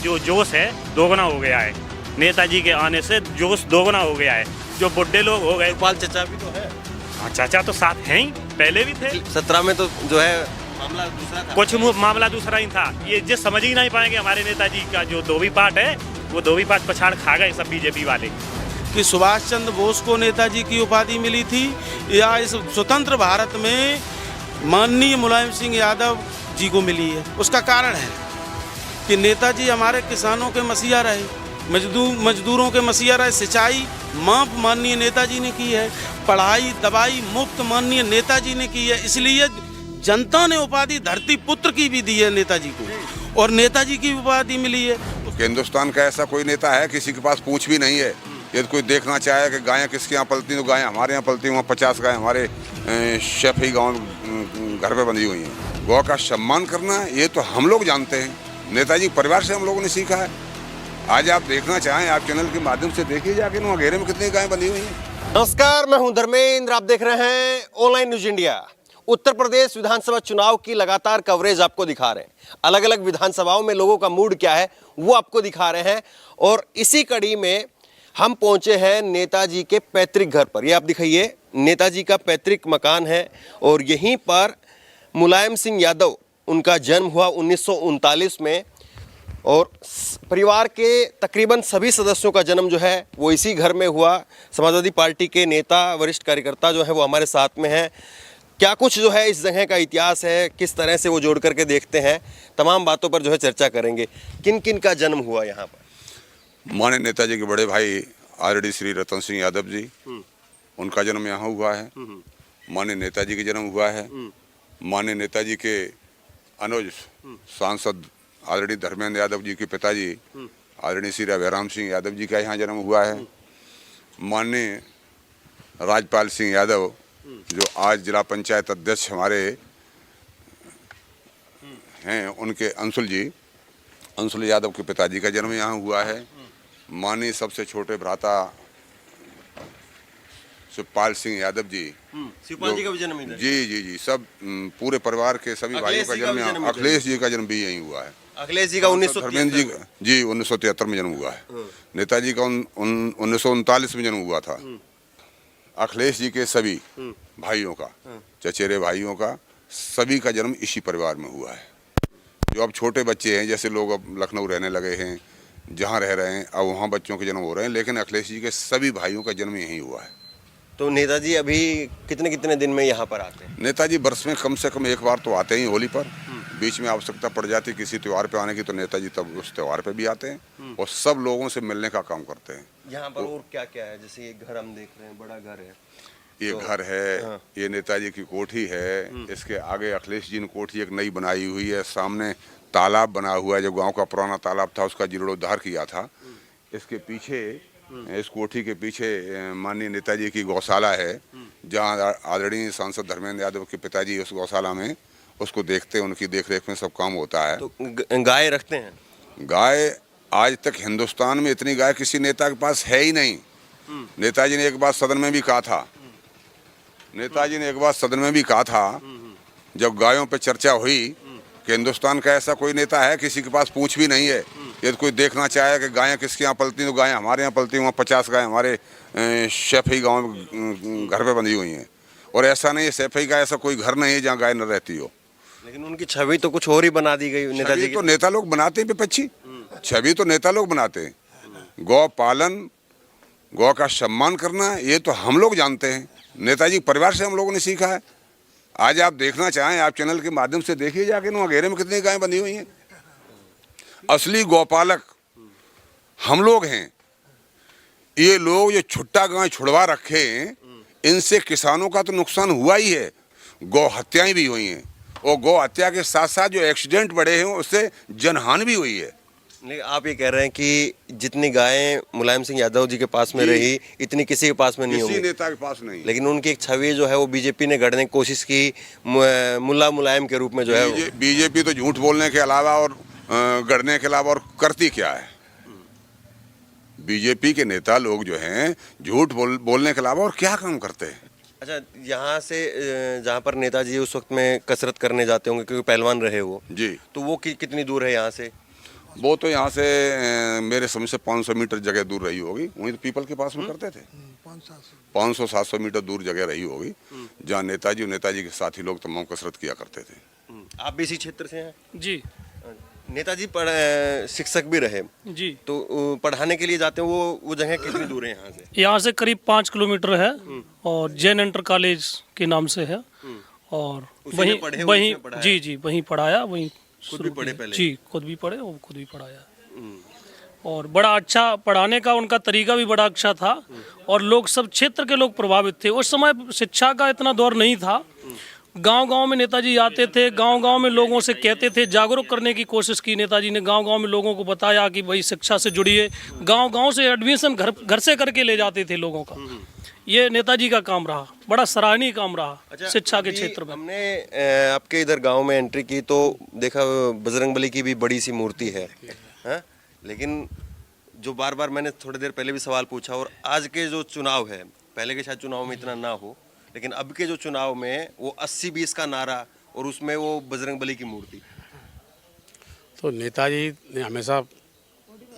जो जोश है दोगुना हो गया है। नेताजी के आने से जोश दोगुना हो गया है। जो बुढ़े लोग हो गए, गोपाल चचा भी तो है। हाँ चाचा तो साथ हैं ही, पहले भी थे। 17 में तो जो है मामला दूसरा था। कुछ मामला दूसरा ही था। ये जो समझ ही नहीं पाएंगे हमारे नेताजी का जो धोबी पाठ है, वो धोबी पाठ पछाड़ खा गए सब बीजेपी वाले। कि सुभाष चंद्र बोस को नेताजी की उपाधि मिली थी या इस स्वतंत्र भारत में माननीय मुलायम सिंह यादव जी को मिली है। उसका कारण है कि नेताजी हमारे किसानों के मसीहा रहे, मजदूरों के मसीहा रहे। सिंचाई माफ माननीय नेताजी ने की है, पढ़ाई दवाई मुफ्त माननीय नेताजी ने की है। इसलिए जनता ने उपाधि धरती पुत्र की भी दी है नेताजी को, और नेताजी की उपाधि मिली है। हिंदुस्तान का ऐसा कोई नेता है किसी के पास पूछ भी नहीं है। यदि कोई देखना चाहे कि गायें किसके यहाँ पलती, तो गायें हमारे यहाँ पलती, वहाँ 50 गायें हमारे शेफी गांव घर पे बंधी हुई हैं। गौ का सम्मान करना ये तो हम लोग जानते हैं, नेताजी परिवार से हम लोगों ने सीखा है। आज आप देखना चाहें, आप चैनल के माध्यम से देखिए जाके वहाँ घेरे में कितनी गायें बंधी हुई हैं। नमस्कार, मैं हूं धर्मेंद्र। आप देख रहे हैं online news India. Uttar Pradesh विधानसभा चुनाव की लगातार कवरेज आपको दिखा रहे हैं। अलग अलग विधानसभाओं में लोगों का मूड क्या है वो आपको दिखा रहे हैं, और इसी कड़ी में हम पहुंचे हैं नेताजी के पैतृक घर पर। ये आप दिखाइए, नेताजी का पैतृक मकान है, और यहीं पर मुलायम सिंह यादव, उनका जन्म हुआ 1939 में, और परिवार के तकरीबन सभी सदस्यों का जन्म जो है वो इसी घर में हुआ। समाजवादी पार्टी के नेता, वरिष्ठ कार्यकर्ता जो है वो हमारे साथ में हैं। क्या कुछ जो है इस जगह का इतिहास है, किस तरह से वो जोड़ करके देखते हैं, तमाम बातों पर जो है चर्चा करेंगे। किन किन का जन्म हुआ यहाँ पर? माननीय नेताजी के बड़े भाई आरडी श्री रतन सिंह यादव जी, उनका जन्म यहाँ हुआ है। माननीय नेताजी का जन्म हुआ है। माननीय नेताजी के अनुज सांसद आदरणीय धर्मेंद्र यादव जी के पिताजी आदरणीय श्री अभयराम सिंह यादव जी का यहाँ जन्म हुआ है। माननीय राजपाल सिंह यादव जो आज जिला पंचायत अध्यक्ष हमारे हैं, उनके अंशुल यादव के पिताजी का जन्म यहाँ हुआ है। माननीय सबसे छोटे भ्राता शिवपाल सिंह यादव जी, शिवपाल जी का भी जन्म इधर? जी, सब पूरे परिवार के सभी भाइयों का जन्म यहाँ। अखिलेश जी का जन्म भी यहीं हुआ है। अखिलेश जी का 1973 जी 1973 में जन्म हुआ है। नेताजी का 1939 में जन्म हुआ था। अखिलेश जी के सभी भाइयों का, चचेरे भाइयों का, सभी का जन्म इसी परिवार में हुआ है। जो अब छोटे बच्चे हैं, जैसे लोग अब लखनऊ रहने लगे हैं, जहाँ रह रहे हैं, अब वहाँ बच्चों के जन्म हो रहे हैं, लेकिन अखिलेश जी के सभी भाइयों का जन्म यहीं हुआ है। तो नेताजी अभी कितने कितने दिन में यहाँ पर आते हैं? नेताजी वर्ष में कम से कम एक बार तो आते ही होली पर। बीच में आवश्यकता पड़ जाती किसी त्यौहार पे आने की, तो नेताजी तब उस त्यौहार पे भी आते हैं और सब लोगों से मिलने का काम करते हैं। यहाँ पर और क्या क्या है? जैसे ये घर हम देख रहे हैं, बड़ा घर है, ये घर है, ये नेताजी की कोठी है। इसके आगे अखिलेश जी ने कोठी एक नई बनाई हुई है। सामने तालाब बना हुआ है, जो गांव का पुराना तालाब था उसका जीर्णोद्धार किया था। इसके पीछे, इस कोठी के पीछे माननीय नेताजी की गौशाला है, जहां आदरणीय सांसद धर्मेंद्र यादव के पिताजी उस गौशाला में उसको देखते हैं, उनकी देखरेख में सब काम होता है। तो गाय रखते हैं? गाय आज तक हिंदुस्तान में इतनी गाय किसी नेता के पास है ही नहीं। नेताजी ने एक बात सदन में भी कहा था, जब गायों पे चर्चा हुई कि हिंदुस्तान का ऐसा कोई नेता है किसी के पास पूछ भी नहीं है। यदि कोई देखना चाहे कि गायें किसके यहाँ पलती, तो गायें हमारे यहाँ पलती, वहाँ 50 गायें हमारे शेफी गांव घर पे बंधी हुई हैं। और ऐसा नहीं है, शेफी का ऐसा कोई घर नहीं है जहाँ गाय न रहती हो। लेकिन उनकी छवि तो कुछ और ही बना दी गई नेताजी की। तो नेता लोग बनाते हैं विपक्षी, छवि तो नेता लोग बनाते हैं। गौ पालन, गौ का सम्मान करना ये तो हम लोग जानते हैं, नेताजी परिवार से हम लोगों ने सीखा है। आज आप देखना चाहें, आप चैनल के माध्यम से देखिए जाके वहाँ घेरे में कितनी गायें बंधी हुई हैं। असली गौपालक हम लोग हैं। ये लोग जो छुट्टा गाय छुड़वा रखे हैं, इनसे किसानों का तो नुकसान हुआ ही है, गौ हत्याएं भी हुई हैं, और गौ हत्या के साथ साथ जो एक्सीडेंट बढ़े हैं उससे जनहानि भी हुई है। नहीं, आप ये कह रहे हैं कि जितनी गायें मुलायम सिंह यादव जी के पास में रही, इतनी किसी के पास में नहीं होगी, किसी नेता के पास नहीं। लेकिन उनकी एक छवि जो है वो बीजेपी ने गढ़ने की कोशिश की, मुल्ला मुलायम के रूप में जो है। बीजेपी तो झूठ बोलने के अलावा और गढ़ने के अलावा और करती क्या है? बीजेपी के नेता लोग जो हैं झूठ बोलने के अलावा और क्या काम करते हैं? अच्छा, यहाँ से जहाँ पर नेताजी उस वक्त में कसरत करने जाते होंगे, क्योंकि पहलवान रहे वो जी, तो वो कितनी दूर है यहाँ से? वो तो यहाँ से मेरे समझ से 500 मीटर जगह दूर रही होगी, वहीं तो पीपल के पास में करते थे। 500-700 मीटर दूर जगह रही होगी जहाँ नेताजी और नेताजी के साथी लोग तमाम कसरत किया करते थे। आप भी इसी क्षेत्र से हैं? जी नेताजी शिक्षक भी रहे, जी। तो पढ़ाने के लिए जाते हैं, वो जगह कितनी दूर है यहाँ से? यहाँ से करीब 5 किलोमीटर है और जैन इंटर कॉलेज के नाम से है और उसी वहीं में पढ़े, वहीं उसमें पढ़ाया? जी जी वहीं पढ़ाया, वहीं खुद भी शुरू पढ़े किया। पहले? जी खुद भी पढ़े और खुद भी पढ़ाया और बड़ा अच्छा पढ़ाने का उनका तरीका भी बड़ा अच्छा था और लोग सब क्षेत्र के लोग प्रभावित थे। उस समय शिक्षा का इतना दौर नहीं था, गांव-गांव में नेताजी आते थे, गांव-गांव में लोगों से कहते थे, जागरूक करने की कोशिश की नेताजी ने, गांव-गांव में लोगों को बताया कि भाई शिक्षा से जुड़िए, गांव-गांव से एडमिशन घर से करके ले जाते थे लोगों का। ये नेताजी का काम रहा, बड़ा सराहनीय काम रहा शिक्षा के अभी क्षेत्र में। हमने आपके इधर गांव में एंट्री की तो देखा बजरंगबली की भी बड़ी सी मूर्ति है, हाँ? लेकिन जो बार बार मैंने थोड़ी देर पहले भी सवाल पूछा, और आज के जो चुनाव है, पहले के शायद चुनाव में इतना ना हो, लेकिन अब के जो चुनाव में वो 80-20 का नारा और उसमें वो बजरंगबली की मूर्ति। तो नेताजी ने हमेशा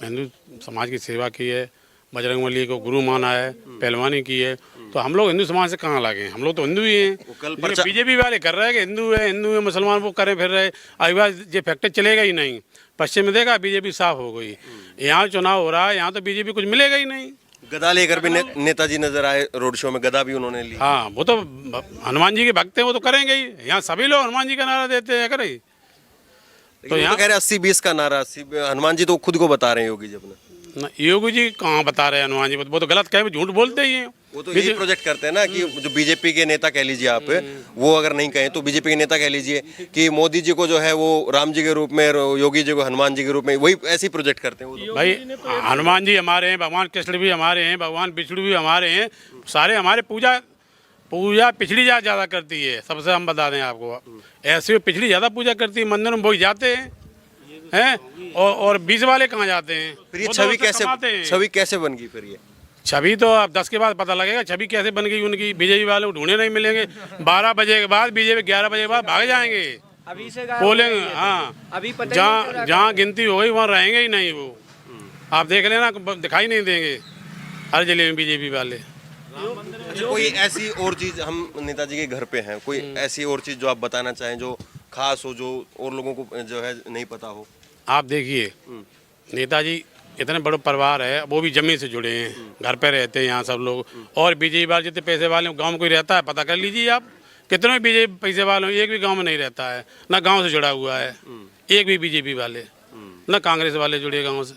हिंदू समाज की सेवा की है, बजरंगबली को गुरु माना है, पहलवानी की है, तो हम लोग हिंदू समाज से कहाँ लागे? हम लोग तो हिंदू ही हैं। कल बीजेपी वाले कर रहे हैं कि हिंदू है मुसलमान वो करें फिर रहे, अभी बात ये फैक्टर चलेगा ही नहीं। पश्चिम में देखा बीजेपी साफ हो गई, यहाँ चुनाव हो रहा है, यहाँ तो बीजेपी कुछ मिलेगा ही नहीं। गदा लेकर भी नेताजी नजर आए रोड शो में, गदा भी उन्होंने ली। हाँ वो तो हनुमान जी के भक्त हैं, वो तो करेंगे ही। यहाँ सभी लोग हनुमान जी का नारा देते हैं, करे तो यहाँ कह रहे 80-20 का नारा, हनुमान जी तो खुद को बता रहे हैं योगी जी अपना। योगी जी कहाँ बता रहे हैं हनुमान जी, वो तो गलत कहे, झूठ बोलते ही हैं। वो तो यही प्रोजेक्ट करते हैं ना कि जो बीजेपी के नेता कह लीजिए आप, वो अगर नहीं कहें तो बीजेपी के नेता कह लीजिए कि मोदी जी को जो है वो राम जी के रूप में, योगी जी को हनुमान जी के रूप में, वही ऐसे ही प्रोजेक्ट करते हैं वो तो। भाई हनुमान जी हमारे हैं, भगवान कृष्ण भी हमारे हैं, भगवान विष्णु भी हमारे हैं, सारे हमारे। पूजा पिछड़ी जात ज़्यादा करती है, सबसे हम बता दें आपको, ऐसे पिछड़ी ज़्यादा पूजा करती है, मंदिर में वही जाते हैं और बीच वाले कहाँ जाते हैं? फिर ये छवि कैसे बन गई? फिर ये छवि तो अब 10 के बाद पता लगेगा छवि कैसे बन गई उनकी। बीजेपी वाले को ढूंढे नहीं मिलेंगे, 12 बजे के बाद बीजेपी 11 बजे के बाद भाग जाएंगे पोलिंग। हाँ जहाँ गिनती हो गई वहाँ रहेंगे ही नहीं वो, आप देख लेना, दिखाई नहीं देंगे हर जिले में बीजेपी वाले। अच्छा, कोई ऐसी और चीज, हम नेताजी के घर पे हैं, कोई ऐसी और चीज जो आप बताना चाहें जो खास हो, जो और लोगों को जो है नहीं पता हो? आप देखिए नेताजी इतने बड़े परिवार है, वो भी जमीन से जुड़े हैं, घर पे रहते हैं यहाँ सब लोग। और बीजेपी वाले जितने पैसे वाले गांव में कोई रहता है, पता कर लीजिए आप, कितने बीजेपी पैसे वाले एक भी गांव में नहीं रहता है, ना गांव से जुड़ा हुआ है एक भी बीजेपी वाले, ना कांग्रेस वाले जुड़े गांव से।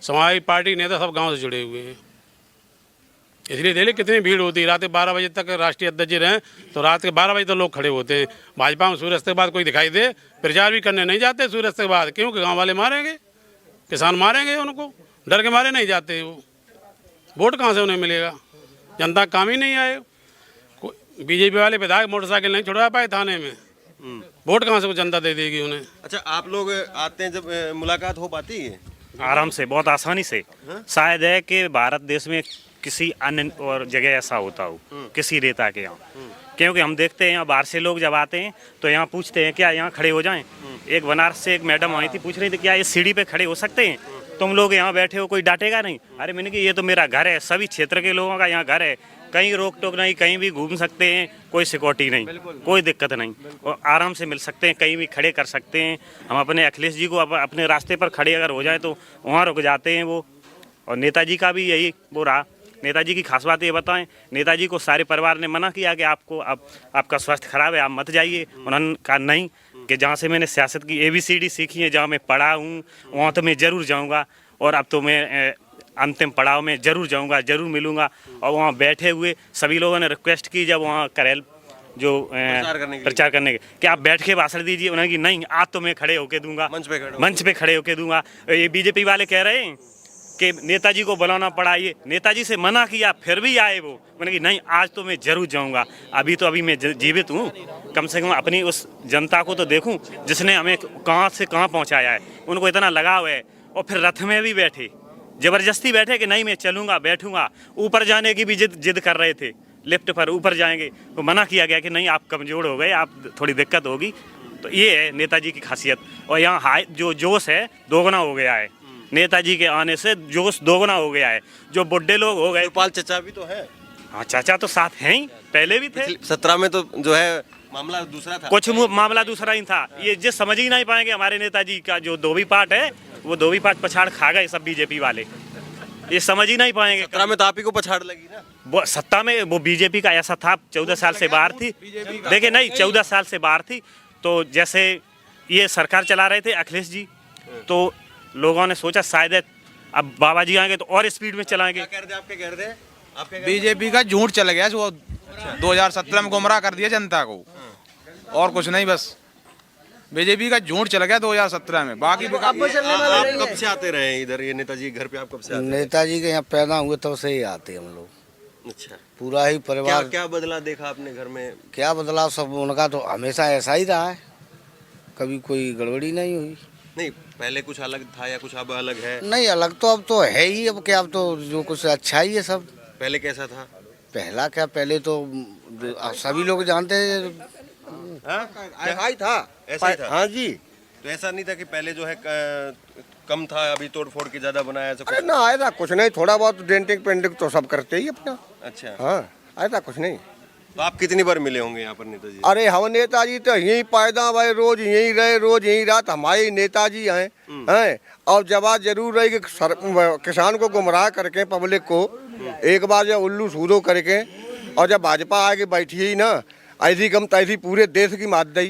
समाजवादी पार्टी नेता सब गांव से जुड़े हुए हैं, इसलिए देख कितनी भीड़ होती है। रात के 12 बजे तक राष्ट्रीय अध्यक्ष रहें तो रात के 12 बजे तक लोग खड़े होते हैं। भाजपा में सूर्यास्त के बाद कोई दिखाई दे, प्रचार भी करने नहीं जाते सूर्यास्त के बाद, क्योंकि गाँव वाले मारेंगे, किसान मारेंगे उनको, डर के मारे नहीं जाते। वो वोट कहाँ से उन्हें मिलेगा? जनता काम ही नहीं आए। बीजेपी वाले विधायक मोटरसाइकिल नहीं छुड़वा पाए थाने में, वोट कहाँ से वो जनता दे देगी उन्हें? अच्छा, आप लोग आते हैं जब मुलाकात हो पाती है? आराम से, बहुत आसानी से। शायद है कि भारत देश में किसी अन्य और जगह ऐसा होता हो किसी नेता के यहाँ, क्योंकि हम देखते हैं यहाँ बाहर से लोग जब आते हैं तो यहाँ पूछते हैं क्या यहाँ खड़े हो जाएं। एक बनारस से एक मैडम आई थी, पूछ रही थी क्या ये सीढ़ी पे खड़े हो सकते हैं, तुम लोग यहाँ बैठे हो, कोई डांटेगा नहीं? अरे मैंने कहा ये तो मेरा घर है, सभी क्षेत्र के लोगों का यहाँ घर है, कहीं रोक टोक नहीं, कहीं भी घूम सकते हैं, कोई सिक्योरिटी नहीं, कोई दिक्कत नहीं, और आराम से मिल सकते हैं, कहीं भी खड़े कर सकते हैं। हम अपने अखिलेश जी को अपने रास्ते पर खड़े अगर हो जाए तो वहाँ रुक जाते हैं वो। और नेताजी का भी यही वो रहा। नेताजी की खास बात ये बताएं, नेताजी को सारे परिवार ने मना किया कि आपको आपका स्वास्थ्य खराब है, आप मत जाइए। उन्होंने कहा नहीं, कि जहाँ से मैंने सियासत की ABCD सीखी है, जहाँ मैं पढ़ा हूँ वहाँ तो मैं ज़रूर जाऊँगा, और अब तो मैं अंतिम पड़ाव में ज़रूर जाऊँगा, ज़रूर मिलूँगा। और वहाँ बैठे हुए सभी लोगों ने रिक्वेस्ट की, जब वहाँ करेल जो प्रचार करने के कि आप बैठ के भाषण दीजिए, उन्होंने कि नहीं आज तो मैं खड़े होके दूंगा, मंच पे खड़े होके दूंगा। ये बीजेपी वाले कह रहे हैं कि नेताजी को बुलाना पड़ा, ये नेताजी से मना किया फिर भी आए वो, मैंने कि नहीं आज तो मैं जरूर जाऊंगा। अभी मैं जीवित हूँ, कम से कम अपनी उस जनता को तो देखूं जिसने हमें कहाँ से कहाँ पहुँचाया है, उनको इतना लगाव है। और फिर रथ में भी बैठे, जबरदस्ती बैठे कि नहीं मैं चलूँगा, बैठूँगा। ऊपर जाने की भी जिद कर रहे थे, लिफ्ट पर ऊपर जाएंगे तो मना किया गया कि नहीं आप कमज़ोर हो गए, आप थोड़ी दिक्कत होगी, तो ये है नेताजी की खासियत। और यहाँ हाई जो जोश है दोगुना हो गया है, नेताजी के आने से जोश दोगुना हो गया है। जो बुढ़े लोग हो गए, शिवपाल चचा भी तो है, हाँ चाचा तो साथ हैं ही, पहले भी थे। 17 में तो जो है मामला दूसरा था, कुछ मामला दूसरा ही था। ये जो समझ ही नहीं पाएंगे हमारे नेताजी का जो धोबी पाठ है, वो धोबी पाठ पछाड़ खा गए सब बीजेपी वाले, ये समझ ही नहीं पाएंगे। 17 में तो आप ही को पछाड़ लगी ना। वो सत्ता में वो बीजेपी का ऐसा था, 14 साल से बाहर थी। देखिए नहीं, 14 साल से बाहर थी। तो जैसे ये सरकार चला रहे थे अखिलेश जी, तो लोगों ने सोचा शायद अब बाबा जी आएंगे तो और स्पीड में चलाएंगे। क्या कह रहे थे, आपके कह रहे थे, आपके कह रहे थे? बीजेपी का झूठ चल गया वो 2017 में गुमराह कर दिया जनता को, और कुछ नहीं, बस बीजेपी का झूठ चल गया 2017 में। बाकी आप कब से आते रहे इधर, ये नेताजी घर पे आप कब से आते हैं? नेताजी के यहाँ पैदा हुए तब से ही आते हम लोग, अच्छा, पूरा ही क्या परिवार। क्या बदला देखा आपने घर में? क्या बदलाव, सब उनका तो हमेशा ऐसा ही रहा है, कभी कोई गड़बड़ी नहीं हुई। नहीं, पहले कुछ अलग था या कुछ अब अलग है? नहीं, अलग तो अब तो है ही, अब क्या, अब तो जो कुछ अच्छा ही है सब। पहले कैसा था? पहला क्या, पहले तो सभी लोग जानते हैं, ऐसा ही था, ऐसा ही था। हाँ जी। तो ऐसा नहीं था कि पहले जो है कम था, अभी तोड़ फोड़ के ज्यादा बनाया ऐसा अरे कुछ? ना, ऐसा कुछ नहीं, थोड़ा बहुत डेंटिंग पेंटिंग तो सब करते ही अपना। अच्छा, हाँ, ऐसा कुछ नहीं। तो आप कितनी बार मिले होंगे यहाँ पर नेताजी? अरे हम नेताजी तो यहीं पैदा हुए, रोज यहीं रहे, रोज यहीं रात, हमारे ही नेताजी हैं। और जवाब जरूर रही कि किसान को गुमराह करके, पब्लिक को एक बार जब उल्लू सूदो करके, और जब भाजपा आके बैठी ही ना, ऐसी कम तैसी पूरे देश की मात दी,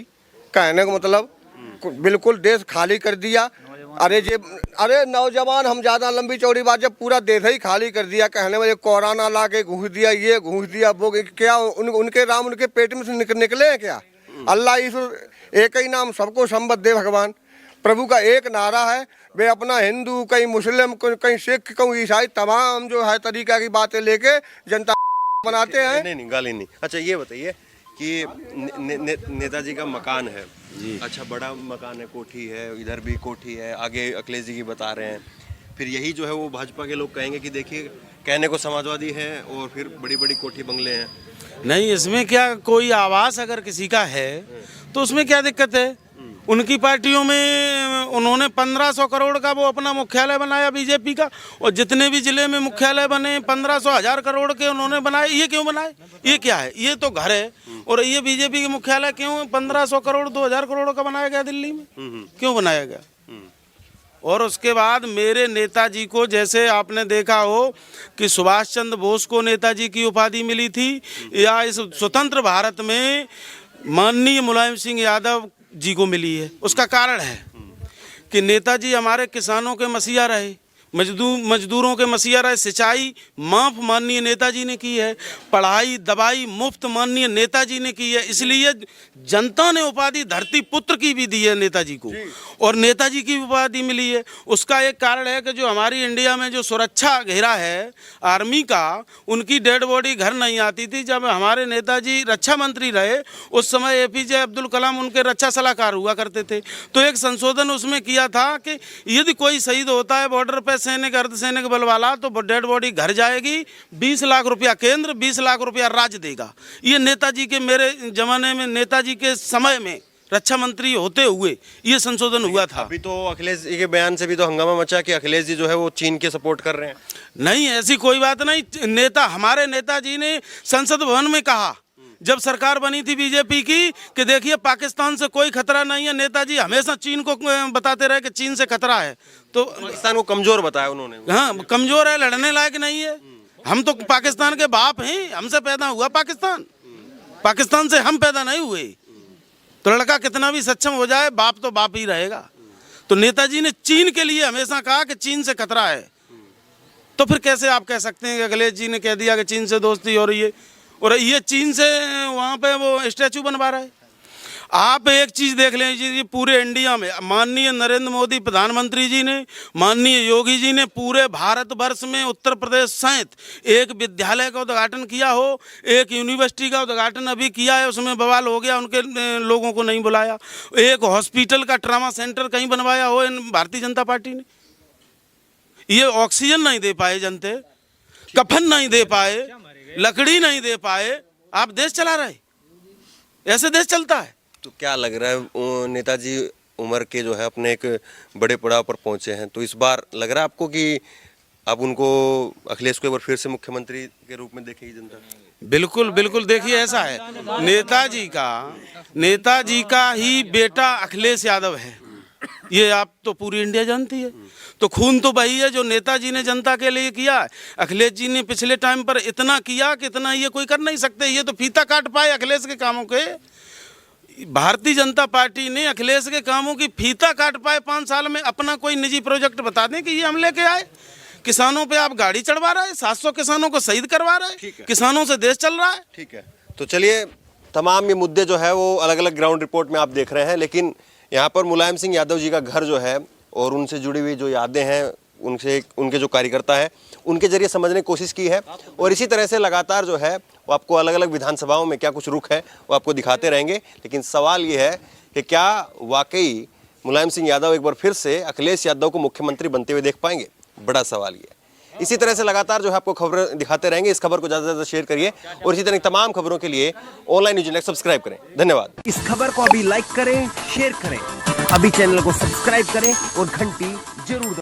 कहने का मतलब बिल्कुल देश खाली कर दिया। अरे नौजवान, हम ज्यादा लंबी चौड़ी बात, जब पूरा देश ही खाली कर दिया, कहने में कोरोना ला के घूस दिया, ये घूस दिया, वो क्या उनके राम उनके पेट में से निकले हैं क्या? अल्लाह ईश्वर एक ही नाम, सबको संबत दे भगवान। प्रभु का एक नारा है, वे अपना हिंदू, कहीं मुस्लिम, कहीं सिख, कहीं ईसाई, तमाम जो है तरीका की बातें लेके जनता बनाते हैं। नहीं, गाली नहीं। अच्छा, ये बताइए कि नेताजी का मकान है जी, अच्छा बड़ा मकान है, कोठी है, इधर भी कोठी है, आगे अखिलेश जी की बता रहे हैं। फिर यही जो है वो भाजपा के लोग कहेंगे कि देखिए, कहने को समाजवादी है और फिर बड़ी बड़ी कोठी बंगले हैं। नहीं, इसमें क्या, कोई आवास अगर किसी का है तो उसमें क्या दिक्कत है? उनकी पार्टियों में उन्होंने 1500 करोड़ का वो अपना मुख्यालय बनाया बीजेपी का, और जितने भी जिले में मुख्यालय बने 1500-1000 करोड़ के उन्होंने बनाए। ये क्यों बनाए? ये क्या है? ये तो घर है, और ये बीजेपी के मुख्यालय क्यों 1500 करोड़ 2000 करोड़ का बनाया गया दिल्ली में? क्यों बनाया गया? और उसके बाद मेरे नेताजी को, जैसे आपने देखा हो कि सुभाष चंद्र बोस को नेताजी की उपाधि मिली थी, या इस स्वतंत्र भारत में माननीय मुलायम सिंह यादव जी को मिली है, उसका कारण है कि नेताजी हमारे किसानों के मसीहा रहे, मजदूरों के मसीहा रहे। सिंचाई माफ माननीय नेताजी ने की है, पढ़ाई दवाई मुफ्त माननीय नेताजी ने की है, इसलिए जनता ने उपाधि धरती पुत्र की भी दी है नेताजी को, और नेताजी की उपाधि मिली है। उसका एक कारण है कि जो हमारी इंडिया में जो सुरक्षा घेरा है आर्मी का, उनकी डेड बॉडी घर नहीं आती थी। जब हमारे नेताजी रक्षा मंत्री रहे, उस समय APJ अब्दुल कलाम उनके रक्षा सलाहकार हुआ करते थे। तो एक संशोधन उसमें किया था कि यदि कोई शहीद होता है बॉर्डर पर, सैनिक अर्धसैनिक बल वाला, तो डेड बॉडी घर जाएगी, 20 लाख रुपया केंद्र, 20 लाख रुपया राज्य देगा। ये नेताजी के, मेरे जमाने में, नेताजी के समय में रक्षा मंत्री होते हुए ये संशोधन हुआ था। अभी तो अखिलेश जी के बयान से भी तो हंगामा मचा कि अखिलेश जी जो है वो चीन के सपोर्ट कर रहे हैं। नहीं, ऐसी कोई बात नहीं। हमारे नेताजी ने संसद भवन में कहा, जब सरकार बनी थी बीजेपी की, कि देखिए पाकिस्तान से कोई खतरा नहीं है। नेताजी हमेशा चीन को बताते रहे कि चीन से खतरा है। तो पाकिस्तान को कमजोर बताया उन्होंने। हाँ, कमजोर है, लड़ने लायक नहीं है। हम तो पाकिस्तान के बाप हैं, हमसे पैदा हुआ पाकिस्तान, पाकिस्तान से हम पैदा नहीं हुए। तो लड़का कितना भी सक्षम हो जाए, बाप तो बाप ही रहेगा। तो नेताजी ने चीन के लिए हमेशा कहा कि चीन से खतरा है। तो फिर कैसे आप कह सकते हैं कि अखिलेश जी ने कह दिया कि चीन से दोस्ती हो रही है, और ये चीन से वहाँ पे वो स्टैचू बनवा रहा है? आप एक चीज़ देख लीजिए, पूरे इंडिया में माननीय नरेंद्र मोदी प्रधानमंत्री जी ने, माननीय योगी जी ने पूरे भारतवर्ष में उत्तर प्रदेश सहित एक विद्यालय का उद्घाटन किया हो, एक यूनिवर्सिटी का उद्घाटन अभी किया है, उसमें बवाल हो गया, उनके लोगों को नहीं बुलाया। एक हॉस्पिटल का ट्रामा सेंटर कहीं बनवाया हो भारतीय जनता पार्टी ने? ये ऑक्सीजन नहीं दे पाए जनते, कफन नहीं दे पाए, लकड़ी नहीं दे पाए, आप देश चला रहे? ऐसे देश चलता है? तो क्या लग रहा है नेताजी उम्र के जो है अपने एक बड़े पड़ाव पर पहुंचे हैं, तो इस बार लग रहा है आपको कि आप उनको अखिलेश को एक बार फिर से मुख्यमंत्री के रूप में देखेगी जनता? बिल्कुल बिल्कुल, देखिए ऐसा है, नेताजी का ही बेटा अखिलेश यादव है, ये आप तो पूरी इंडिया जानती है। तो खून तो वही है जो नेताजी ने जनता के लिए किया। अखिलेश जी ने पिछले टाइम पर इतना किया कि इतना ये कोई कर नहीं सकते। ये तो फीता काट पाए अखिलेश के कामों के। भारतीय जनता पार्टी ने अखिलेश के कामों की फीता काट पाए 5 साल में। अपना कोई निजी प्रोजेक्ट बता दें कि ये हम लेके आए। किसानों पे आप गाड़ी चढ़वा रहे हैं, 700 किसानों को शहीद करवा रहे हैं, किसानों से देश चल रहा है। ठीक है, तो चलिए तमाम ये मुद्दे जो है वो अलग अलग ग्राउंड रिपोर्ट में आप देख रहे हैं, लेकिन यहाँ पर मुलायम सिंह यादव जी का घर जो है और उनसे जुड़ी हुई जो यादें हैं, उनसे उनके जो कार्यकर्ता हैं उनके जरिए समझने की कोशिश की है। और इसी तरह से लगातार जो है वो आपको अलग अलग विधानसभाओं में क्या कुछ रुख है वो आपको दिखाते रहेंगे। लेकिन सवाल ये है कि क्या वाकई मुलायम सिंह यादव एक बार फिर से अखिलेश यादव को मुख्यमंत्री बनते हुए देख पाएंगे? बड़ा सवाल ये है। इसी तरह से लगातार जो है आपको खबरें दिखाते रहेंगे। इस खबर को ज़्यादा से ज़्यादा शेयर करिए और इसी तरह की तमाम खबरों के लिए ऑनलाइन न्यूज़ इंडेक्स सब्सक्राइब करें। धन्यवाद। इस खबर को अभी लाइक करें, शेयर करें, अभी चैनल को सब्सक्राइब करें और घंटी जरूर